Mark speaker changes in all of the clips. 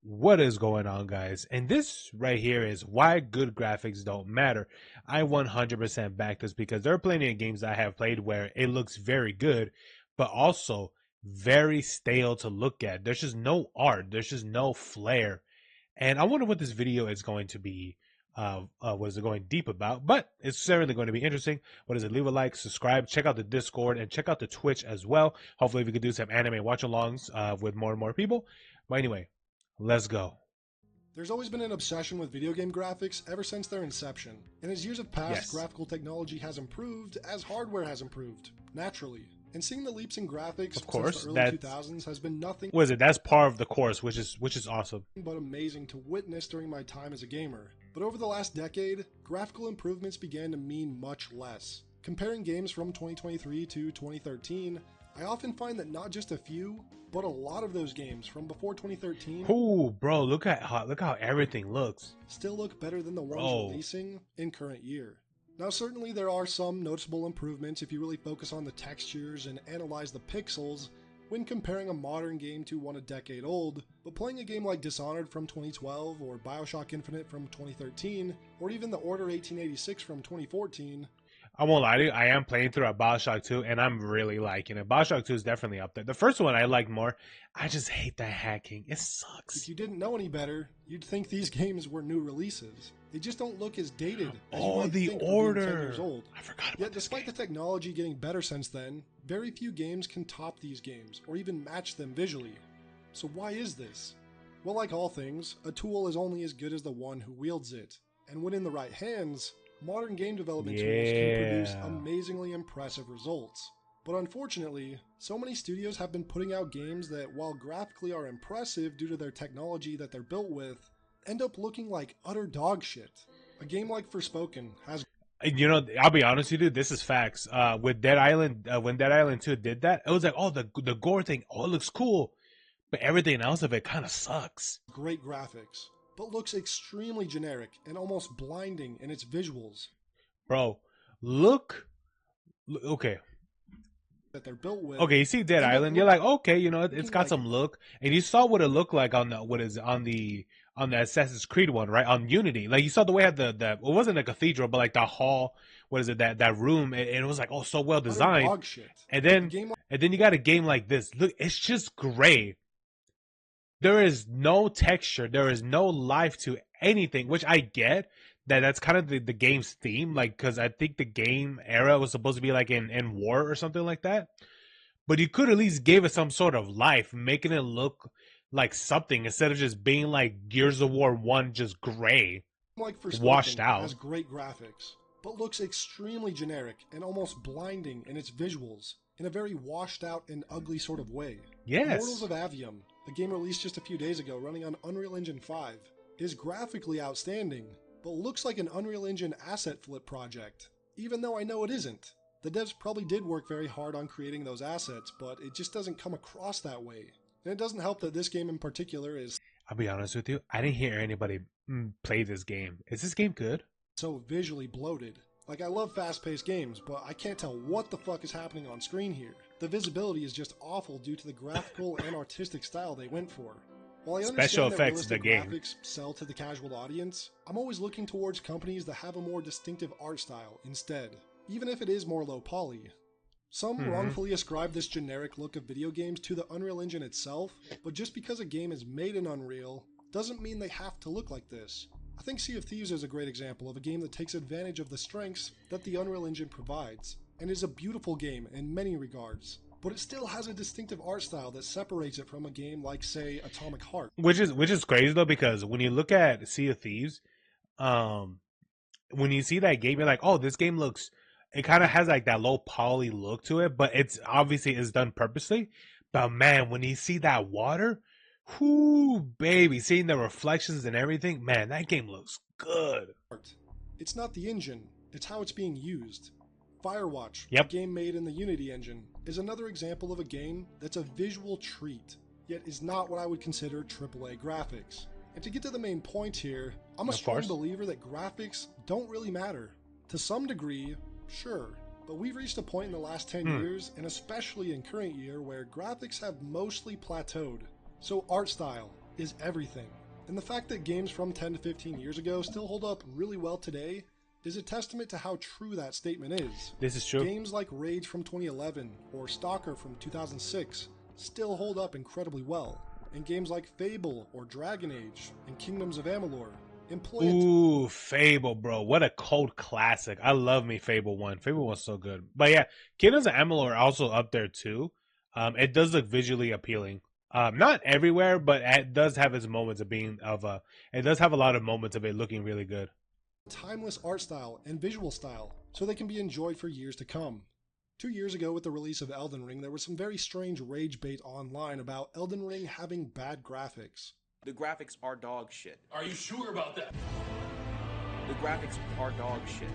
Speaker 1: What is going on, guys? And this right here is why good graphics don't matter. I 100% back this because there are plenty of games I have played where it looks very good, but also very stale to look at. There's just no art, there's just no flair. And I wonder what this video is going to be. What is it going deep about? But it's certainly going to be interesting. What is it? Leave a like, subscribe, check out the Discord, and check out the Twitch as well. Hopefully, we could do some anime watch-alongs with more and more people. But anyway, let's go.
Speaker 2: There's always been an obsession with video game graphics ever since their inception, and as years have passed, graphical technology has improved as hardware has improved, naturally. And seeing the leaps in graphics
Speaker 1: Of course,
Speaker 2: since the early 2000s has been nothing
Speaker 1: what is it? That's part of the course, which is awesome.
Speaker 2: but amazing to witness during my time as a gamer. But over the last decade, graphical improvements began to mean much less. Comparing games from 2023 to 2013, I often find that not just a few, but a lot of those games from before 2013
Speaker 1: Ooh, bro, look how everything looks.
Speaker 2: still look better than the ones releasing in current year. Now certainly there are some noticeable improvements if you really focus on the textures and analyze the pixels when comparing a modern game to one a decade old, but playing a game like Dishonored from 2012 or Bioshock Infinite from 2013 or even The Order 1886 from 2014,
Speaker 1: I won't lie to you, I am playing through Bioshock 2, and I'm really liking it. Bioshock 2 is definitely up there. The first one I like more. I just hate that hacking. It sucks.
Speaker 2: if you didn't know any better, you'd think these games were new releases. They just don't look as dated as you might
Speaker 1: The
Speaker 2: think for being 10
Speaker 1: Order.
Speaker 2: years old.
Speaker 1: I forgot about
Speaker 2: Yet
Speaker 1: this
Speaker 2: despite
Speaker 1: game.
Speaker 2: the technology getting better since then, very few games can top these games, or even match them visually. So why is this? Well, like all things, a tool is only as good as the one who wields it, and when in the right hands, modern game development tools can produce amazingly impressive results. But unfortunately, so many studios have been putting out games that, while graphically are impressive due to their technology that they're built with, end up looking like utter dog shit. A game like Forspoken has
Speaker 1: You know, I'll be honest with you, this is facts. With Dead Island, when Dead Island 2 did that, it was like, oh, the gore thing, oh, it looks cool. But everything else of it kind of sucks.
Speaker 2: great graphics, but looks extremely generic and almost blinding in its visuals
Speaker 1: Bro, look. Okay.
Speaker 2: that they're built with.
Speaker 1: Okay, you see Dead
Speaker 2: end up
Speaker 1: Island, you're like, okay, you know, it's
Speaker 2: looking
Speaker 1: got
Speaker 2: like-
Speaker 1: some look. And you saw what it looked like on the Assassin's Creed one, right? On Unity. Like you saw the way it had it wasn't a cathedral, but like the hall, what is it, that room, and it was like, oh, so well
Speaker 2: utter
Speaker 1: designed.
Speaker 2: dog shit.
Speaker 1: And
Speaker 2: A
Speaker 1: then
Speaker 2: game like
Speaker 1: you got a game like this. Look, it's just gray. There is no texture, there is no life to anything, which I get. That's kind of the game's theme, like, because I think the game era was supposed to be like in war or something like that. But you could at least give it some sort of life, making it look like something instead of just being like Gears of War 1, just gray.
Speaker 2: Forspoken
Speaker 1: washed out.
Speaker 2: has great graphics, but looks extremely generic and almost blinding in its visuals, in a very washed out and ugly sort of way.
Speaker 1: Yes.
Speaker 2: Immortals of Avium, a game released just a few days ago running on Unreal Engine 5, is graphically outstanding, but looks like an Unreal Engine asset flip project, even though I know it isn't. The devs probably did work very hard on creating those assets, but it just doesn't come across that way. And it doesn't help that this game in particular is
Speaker 1: I'll be honest with you, I didn't hear anybody play this game. Is this game good?
Speaker 2: so visually bloated. Like, I love fast-paced games, but I can't tell what the fuck is happening on screen here. The visibility is just awful due to the graphical and artistic style they went for. While I
Speaker 1: Special
Speaker 2: understand that
Speaker 1: effects of the
Speaker 2: realistic
Speaker 1: game.
Speaker 2: graphics sell to the casual audience, I'm always looking towards companies that have a more distinctive art style instead, even if it is more low poly. Some wrongfully ascribe this generic look of video games to the Unreal Engine itself, but just because a game is made in Unreal doesn't mean they have to look like this. I think Sea of Thieves is a great example of a game that takes advantage of the strengths that the Unreal Engine provides, and is a beautiful game in many regards, but it still has a distinctive art style that separates it from a game like, say, Atomic Heart.
Speaker 1: Which is crazy though, because when you look at Sea of Thieves, when you see that game, you're like, oh, this game looks. It kind of has like that low poly look to it, but it's obviously is done purposely. But man, when you see that water, whoo, baby, seeing the reflections and everything, man, that game looks good.
Speaker 2: It's not the engine, it's how it's being used. Firewatch,
Speaker 1: Yep.
Speaker 2: a game made in the Unity engine, is another example of a game that's a visual treat, yet is not what I would consider AAA graphics. And to get to the main point here, I'm a
Speaker 1: Of
Speaker 2: strong
Speaker 1: course.
Speaker 2: believer that graphics don't really matter. To some degree, sure, but we've reached a point in the last 10 years, and especially in current year, where graphics have mostly plateaued. So art style, is everything. And the fact that games from 10 to 15 years ago still hold up really well today is a testament to how true that statement is.
Speaker 1: This is true.
Speaker 2: Games like Rage from 2011 or Stalker from 2006 still hold up incredibly well. And games like Fable or Dragon Age and Kingdoms of Amalur employ
Speaker 1: Ooh, Fable, bro. What a cult classic. I love me Fable 1. Fable 1's so good. But yeah, Kingdoms of Amalur are also up there too. It does look visually appealing. Not everywhere, but it does have its moments of being it does have a lot of moments of it looking really good.
Speaker 2: timeless art style and visual style, so they can be enjoyed for years to come. 2 years ago with the release of Elden Ring, there was some very strange rage bait online about Elden Ring having bad graphics.
Speaker 3: The graphics are dog shit.
Speaker 4: Are you sure about that?
Speaker 3: The graphics are dog shit.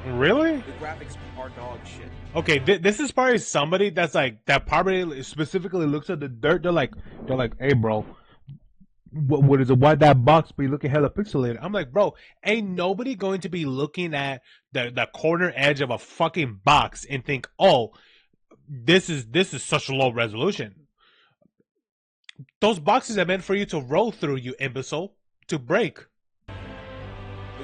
Speaker 1: Really?
Speaker 3: The graphics are dog shit.
Speaker 1: Okay, this is probably somebody that's like that probably specifically looks at the dirt. They're like, hey, bro, what is it? Why that box be looking hella pixelated? I'm like, bro, ain't nobody going to be looking at the corner edge of a fucking box and think, oh, this is such a low resolution. Those boxes are meant for you to roll through, you imbecile, to break.
Speaker 3: The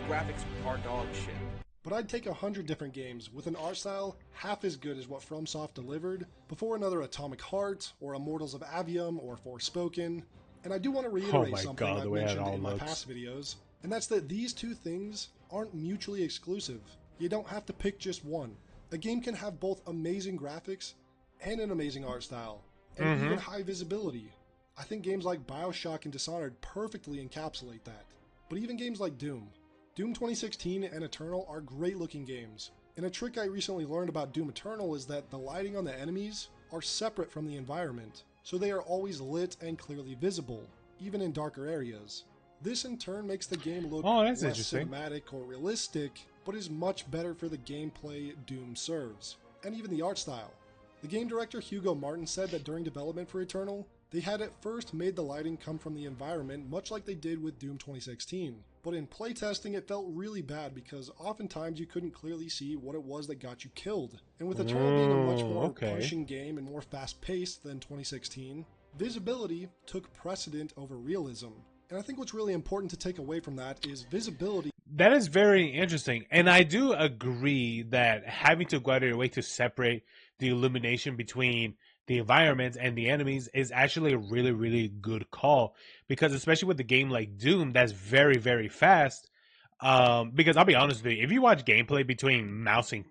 Speaker 3: graphics are dog shit.
Speaker 2: But I'd take 100 different games with an art style half as good as what FromSoft delivered before another Atomic Heart or Immortals of Avium or Forspoken. And I do want to reiterate something I've mentioned in my past videos, and that's that these two things aren't mutually exclusive. You don't have to pick just one. A game can have both amazing graphics and an amazing art style, and even high visibility. I think games like BioShock and Dishonored perfectly encapsulate that. But even games like Doom 2016 and Eternal are great looking games. And a trick I recently learned about Doom Eternal is that the lighting on the enemies are separate from the environment, so they are always lit and clearly visible, even in darker areas. This in turn makes the game look less cinematic or realistic, but is much better for the gameplay Doom serves, and even the art style. The game director Hugo Martin said that during development for Eternal, they had at first made the lighting come from the environment much like they did with Doom 2016. But in playtesting it felt really bad because oftentimes you couldn't clearly see what it was that got you killed. And with Eternal being a much more punishing game and more fast-paced than 2016, visibility took precedent over realism. And I think what's really important to take away from that is visibility.
Speaker 1: That is very interesting. And I do agree that having to go out of your way to separate the illumination between the environments and the enemies is actually a really, really good call, because especially with a game like Doom that's very, very fast. Because I'll be honest with you, if you watch gameplay between mouse and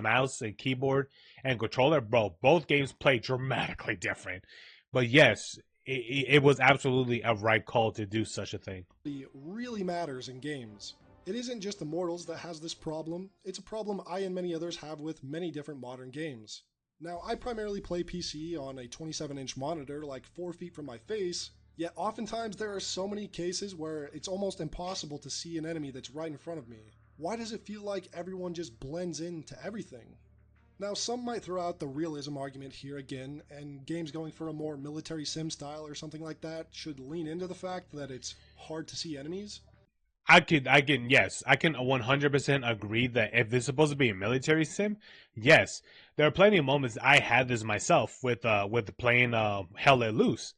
Speaker 1: mouse and keyboard and controller, bro, both games play dramatically different. But yes, it was absolutely a right call to do such a thing.
Speaker 2: It really matters in games. It isn't just Immortals that has this problem, it's a problem I and many others have with many different modern games. Now, I primarily play PC on a 27-inch monitor like 4 feet from my face, yet oftentimes there are so many cases where it's almost impossible to see an enemy that's right in front of me. Why does it feel like everyone just blends into everything? Now, some might throw out the realism argument here again, and games going for a more military sim style or something like that should lean into the fact that it's hard to see enemies.
Speaker 1: Yes, I can 100% agree that if this is supposed to be a military sim, yes, there are plenty of moments I had this myself with playing Hell Let Loose,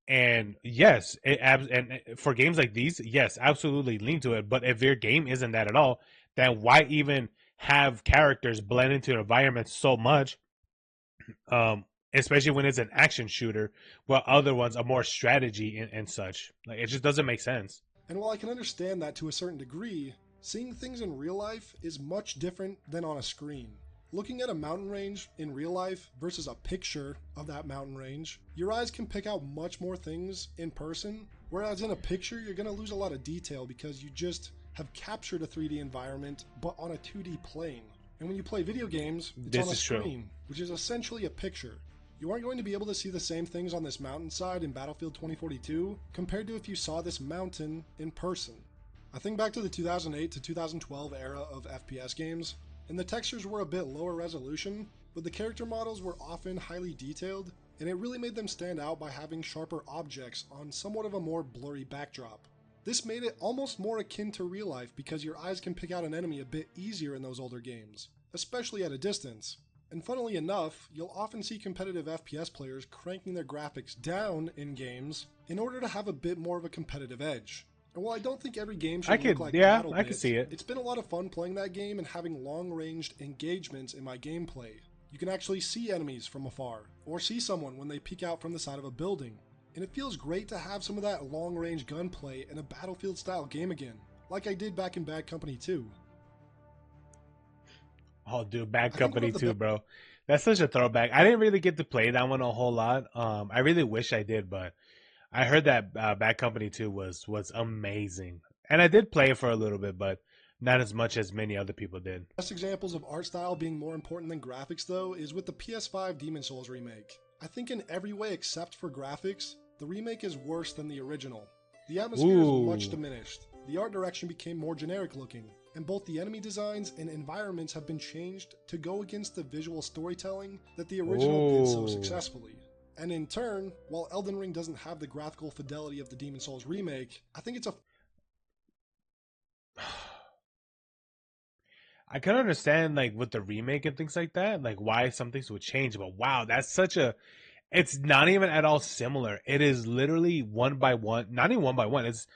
Speaker 1: and yes, and for games like these, yes, absolutely lean to it. But if your game isn't that at all, then why even have characters blend into the environment so much? Especially when it's an action shooter, while other ones are more strategy and such. Like, it just doesn't make sense.
Speaker 2: And while I can understand that to a certain degree, seeing things in real life is much different than on a screen. Looking at a mountain range in real life versus a picture of that mountain range, your eyes can pick out much more things in person, whereas in a picture you're going to lose a lot of detail because you just have captured a 3D environment but on a 2D plane. And when you play video games, it's on a screen, which is essentially a picture. You aren't going to be able to see the same things on this mountainside in Battlefield 2042 compared to if you saw this mountain in person. I think back to the 2008 to 2012 era of FPS games, and the textures were a bit lower resolution, but the character models were often highly detailed, and it really made them stand out by having sharper objects on somewhat of a more blurry backdrop. This made it almost more akin to real life because your eyes can pick out an enemy a bit easier in those older games, especially at a distance. And funnily enough, you'll often see competitive FPS players cranking their graphics down in games in order to have a bit more of a competitive edge. And while I don't think every game should look like BattleBit,
Speaker 1: I could see it.
Speaker 2: It's been a lot of fun playing that game and having long-ranged engagements in my gameplay. You can actually see enemies from afar, or see someone when they peek out from the side of a building. And it feels great to have some of that long-range gunplay in a Battlefield-style game again, like I did back in Bad Company 2.
Speaker 1: Oh, dude, Bad Company 2, bro. That's such a throwback. I didn't really get to play that one a whole lot. I really wish I did, but I heard that Bad Company 2 was amazing. And I did play it for a little bit, but not as much as many other people did.
Speaker 2: Best examples of art style being more important than graphics, though, is with the PS5 Demon's Souls remake. I think in every way except for graphics, the remake is worse than the original. The atmosphere is much diminished. The art direction became more generic looking, and both the enemy designs and environments have been changed to go against the visual storytelling that the original did so successfully. And in turn, while Elden Ring doesn't have the graphical fidelity of the Demon's Souls remake, I think it's a...
Speaker 1: I can understand, like, with the remake and things like that, like, why some things would change, but wow, that's such a... It's not even at all similar. It is literally one by one, not even one by one, it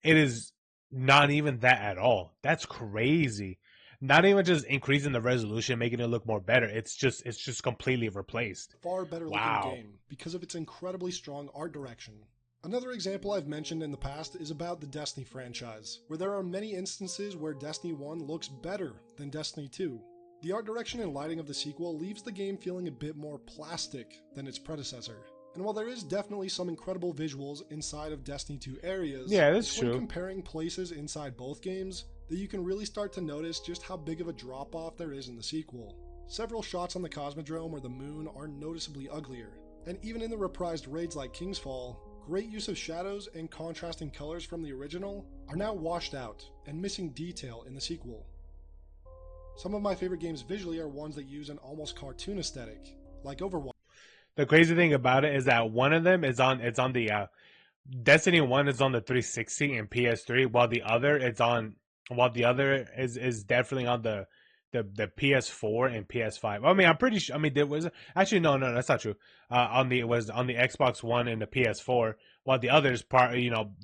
Speaker 1: is not even that at all. That's crazy. Not even just increasing the resolution, making it look more better. It's just completely replaced.
Speaker 2: Far better looking game because of its incredibly strong art direction. Another example I've mentioned in the past is about the Destiny franchise, where there are many instances where Destiny 1 looks better than Destiny 2. The art direction and lighting of the sequel leaves the game feeling a bit more plastic than its predecessor. And while there is definitely some incredible visuals inside of Destiny 2 areas,
Speaker 1: yeah, that's true.
Speaker 2: When comparing places inside both games, that you can really start to notice just how big of a drop-off there is in the sequel. Several shots on the Cosmodrome or the moon are noticeably uglier, and even in the reprised raids like King's Fall, great use of shadows and contrasting colors from the original are now washed out and missing detail in the sequel. Some of my favorite games visually are ones that use an almost cartoon aesthetic, like Overwatch.
Speaker 1: The crazy thing about it is that one of them is on the Destiny 1 is on the 360 and PS3, while the other is definitely on the PS4 and PS5. I mean, I'm pretty sure. I mean, there was actually no, that's not true. It was on the Xbox One and the PS4, while the other is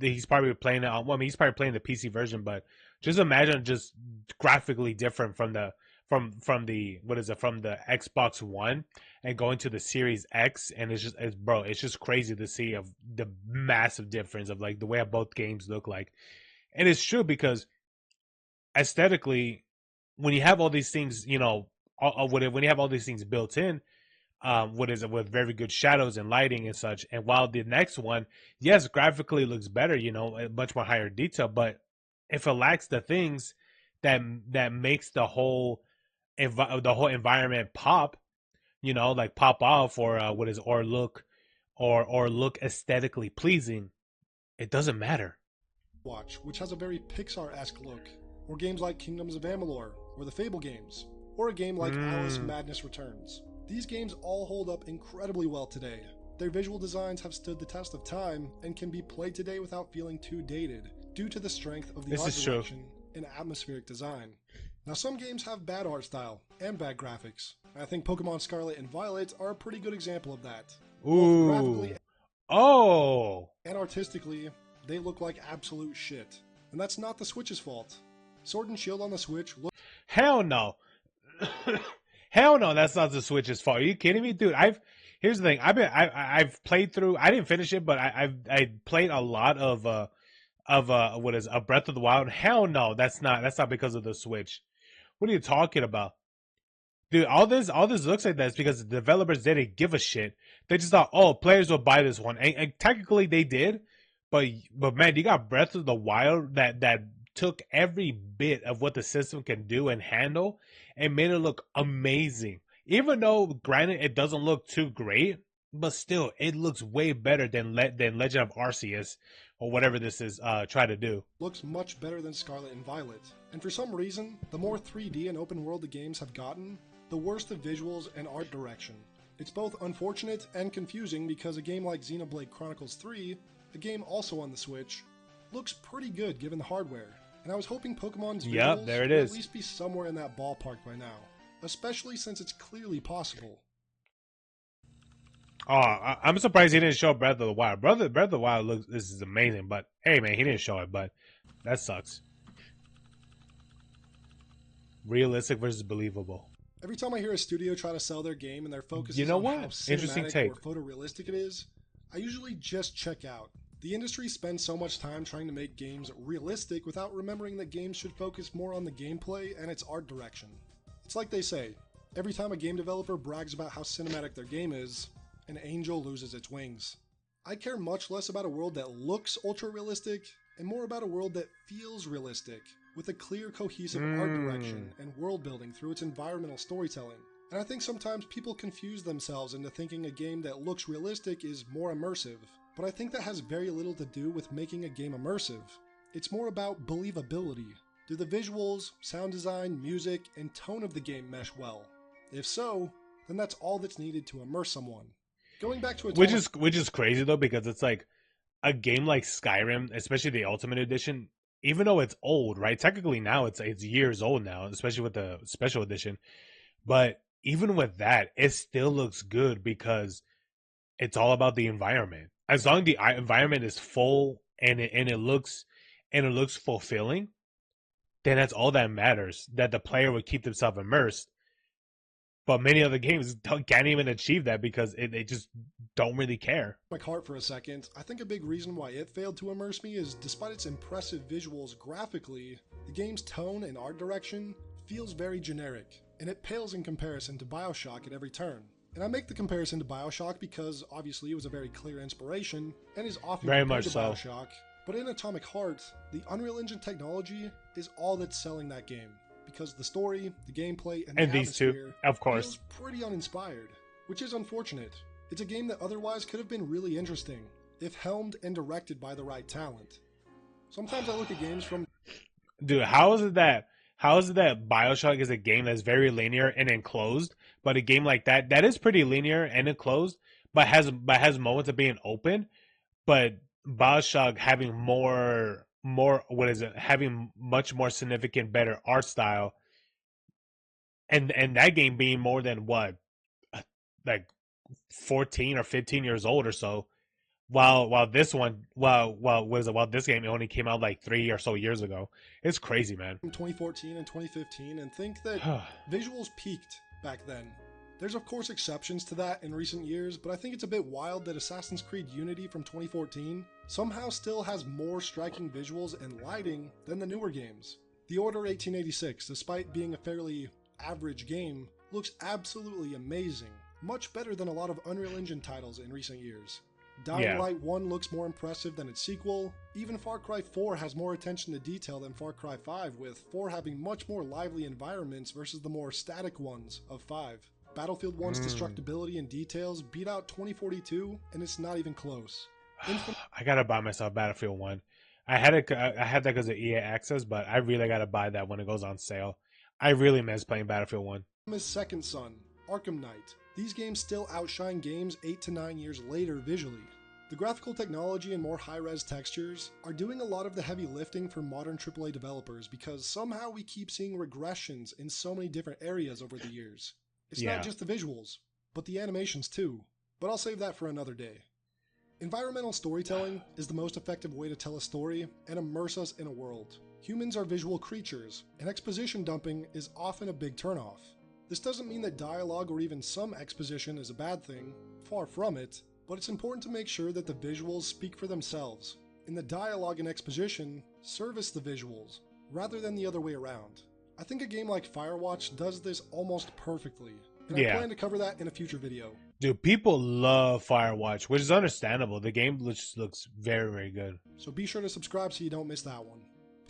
Speaker 1: he's probably playing it on. Well, I mean, he's probably playing the PC version, but just imagine just graphically different from the Xbox One and going to the Series X, and it's just crazy to see of the massive difference of like the way both games look like. And it's true because aesthetically, when you have all these things, when you have all these things built in, with very good shadows and lighting and such, and while the next one, yes, graphically looks better, much more higher detail, but if it lacks the things that makes the whole environment pop, like pop off, or look aesthetically pleasing, it doesn't matter.
Speaker 2: Which has a very Pixar-esque look, or games like Kingdoms of Amalur, or the Fable games, or a game like Alice Madness Returns. These games all hold up incredibly well today. Their visual designs have stood the test of time and can be played today without feeling too dated, due to the strength of the art direction and atmospheric design. Now, some games have bad art style and bad graphics. I think Pokemon Scarlet and Violet are a pretty good example of that.
Speaker 1: Ooh.
Speaker 2: Both graphically and artistically, they look like absolute shit. And that's not the Switch's fault. Sword and Shield on the Switch look...
Speaker 1: Hell no. Hell no, that's not the Switch's fault. Are you kidding me? Dude, here's the thing. I've played through, I didn't finish it, but I played a lot of Breath of the Wild. Hell no, that's not because of the Switch. What are you talking about? Dude, all this looks like that is because the developers didn't give a shit. They just thought, oh, players will buy this one. And technically they did, but man, you got Breath of the Wild that took every bit of what the system can do and handle and made it look amazing. Even though, granted, it doesn't look too great, but still, it looks way better than Legend of Arceus or whatever this is try to do.
Speaker 2: Looks much better than Scarlet and Violet. And for some reason, the more 3D and open world the games have gotten, the worse the visuals and art direction. It's both unfortunate and confusing because a game like Xenoblade Chronicles 3, a game also on the Switch, looks pretty good given the hardware. And I was hoping Pokemon's visuals would at least be somewhere in that ballpark by now. especially since it's clearly possible.
Speaker 1: Oh, I'm surprised he didn't show Breath of the Wild. Breath of the Wild looks, this is amazing, but hey, man, he didn't show it, but that sucks. Realistic versus believable.
Speaker 2: Every time I hear a studio try to sell their game and their focus
Speaker 1: You
Speaker 2: is
Speaker 1: know
Speaker 2: on
Speaker 1: what?
Speaker 2: how
Speaker 1: Interesting
Speaker 2: cinematic
Speaker 1: take.
Speaker 2: or photorealistic it is, I usually just check out. The industry spends so much time trying to make games realistic without remembering that games should focus more on the gameplay and its art direction. It's like they say, every time a game developer brags about how cinematic their game is, an angel loses its wings. I care much less about a world that looks ultra-realistic and more about a world that feels realistic, with a clear, cohesive art direction and world building through its environmental storytelling. And I think sometimes people confuse themselves into thinking a game that looks realistic is more immersive, but I think that has very little to do with making a game immersive. It's more about believability. Do the visuals, sound design, music, and tone of the game mesh well? If so, then that's all that's needed to immerse someone. Going back to
Speaker 1: which is crazy though, because it's like a game like Skyrim, especially the Ultimate Edition, even though it's old, right? Technically now it's years old now, especially with the special edition. But even with that, it still looks good because it's all about the environment. As long as the environment is full and it looks fulfilling, then that's all that matters. That the player would keep themselves immersed. But many other games can't even achieve that because they just don't really care.
Speaker 2: My cart for a second, I think a big reason why it failed to immerse me is despite its impressive visuals graphically, the game's tone and art direction feels very generic, and it pales in comparison to BioShock at every turn. And I make the comparison to BioShock because obviously it was a very clear inspiration and is often
Speaker 1: Very
Speaker 2: compared
Speaker 1: much
Speaker 2: to
Speaker 1: so.
Speaker 2: BioShock, but in Atomic Heart, the Unreal Engine technology is all that's selling that game. Because the story, the gameplay, and the
Speaker 1: these two,
Speaker 2: atmosphere
Speaker 1: of course,
Speaker 2: feels pretty uninspired, which is unfortunate. It's a game that otherwise could have been really interesting, if helmed and directed by the right talent. Sometimes I look at games from...
Speaker 1: Dude, how is it that BioShock is a game that's very linear and enclosed, but a game like that is pretty linear and enclosed, but has moments of being open, but BioShock having having much more significant, better art style, and that game being more than what, like 14 or 15 years old or so, while this game only came out like 3 or so years ago. It's crazy, man.
Speaker 2: 2014 and 2015 and think that visuals peaked back then. There's of course exceptions to that in recent years, but I think it's a bit wild that Assassin's Creed Unity from 2014 somehow still has more striking visuals and lighting than the newer games. The Order 1886, despite being a fairly average game, looks absolutely amazing, much better than a lot of Unreal Engine titles in recent years. Dying Light 1 looks more impressive than its sequel. Even Far Cry 4 has more attention to detail than Far Cry 5, with 4 having much more lively environments versus the more static ones of 5. Battlefield 1's destructibility and details beat out 2042, and it's not even close.
Speaker 1: I gotta buy myself Battlefield 1. I had that because of EA Access, but I really gotta buy that when it goes on sale. I really miss playing Battlefield 1.
Speaker 2: Second Son, Arkham Knight. These games still outshine games 8 to 9 years later visually. The graphical technology and more high-res textures are doing a lot of the heavy lifting for modern AAA developers because somehow we keep seeing regressions in so many different areas over the years. It's not just the visuals, but the animations too. But I'll save that for another day. Environmental storytelling is the most effective way to tell a story and immerse us in a world. Humans are visual creatures, and exposition dumping is often a big turnoff. This doesn't mean that dialogue or even some exposition is a bad thing, far from it, but it's important to make sure that the visuals speak for themselves, and the dialogue and exposition service the visuals, rather than the other way around. I think a game like Firewatch does this almost perfectly, and I plan to cover that in a future video.
Speaker 1: Dude, people love Firewatch, which is understandable. The game looks very, very good.
Speaker 2: So be sure to subscribe so you don't miss that one.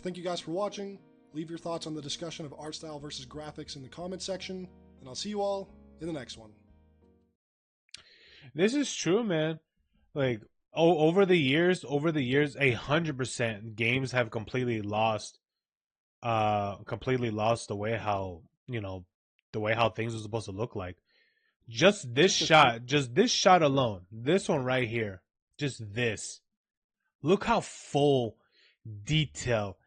Speaker 2: Thank you guys for watching. Leave your thoughts on the discussion of art style versus graphics in the comments section, and I'll see you all in the next one.
Speaker 1: This is true, man. Like, over the years, 100% games have completely lost the way how, the way how things are supposed to look like. Just this shot alone, this one right here, just this. Look how full detail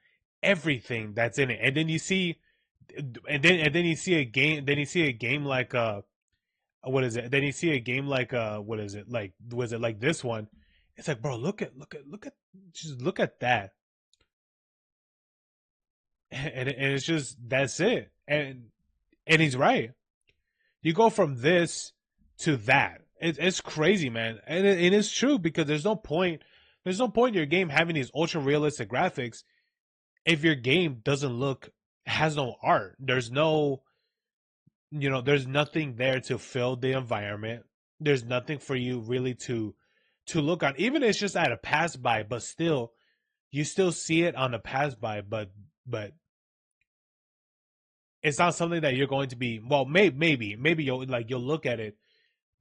Speaker 1: everything that's in it. And then you see and then you see a game. Then you see a game like what is it? Then you see a game like what is it? Like was it like this one? It's like, bro, look at just look at that. And it's just that's it. And he's right. You go from this to that. It's crazy, man, and it is true because there's no point. There's no point in your game having these ultra realistic graphics if your game doesn't look has no art. There's no, there's nothing there to fill the environment. There's nothing for you really to look on. Even if it's just at a pass by, but still, you still see it on a pass by, but it's not something that you're going to be. Well, maybe you'll look at it,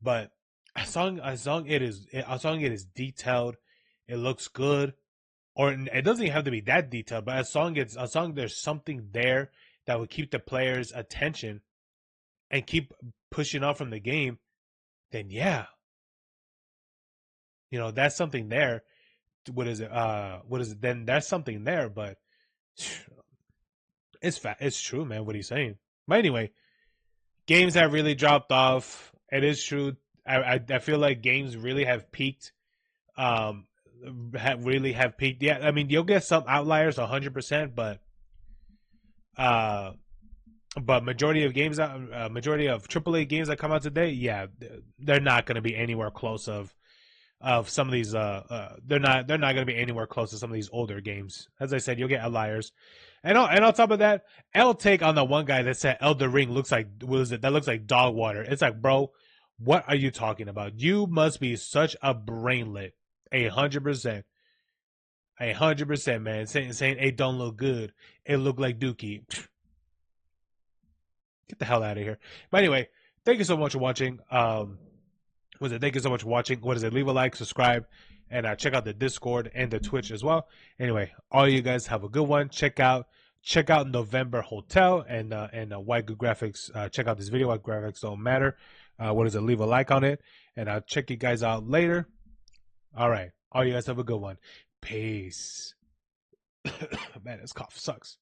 Speaker 1: but as long it is detailed, it looks good, or it doesn't even have to be that detailed. But as long there's something there that would keep the players' attention and keep pushing on from the game, then yeah, that's something there. What is it? What is it? Then that's something there, but it's true, man. What he's saying. But anyway, games have really dropped off. It is true. I feel like games really have peaked. Have peaked. Yeah, I mean you'll get some outliers, 100%, but majority of games, majority of AAA games that come out today, yeah, they're not going to be anywhere close of some of these. They're not going to be anywhere close to some of these older games. As I said, you'll get outliers. And on top of that, I'll take on the one guy that said Elder Ring looks like, what is it? That looks like dog water. It's like, bro, what are you talking about? You must be such a brainlet. 100%. 100%, man. Saying it don't look good. It look like Dookie. Get the hell out of here. But anyway, thank you so much for watching. Thank you so much for watching. What is it? Leave a like, subscribe, and check out the Discord and the Twitch as well. Anyway, all you guys have a good one. Check out November Hotel and Why Good Graphics. Check out this video. Why Graphics Don't Matter. What is it? Leave a like on it, and I'll check you guys out later. All right. All you guys have a good one. Peace. Man, this cough sucks.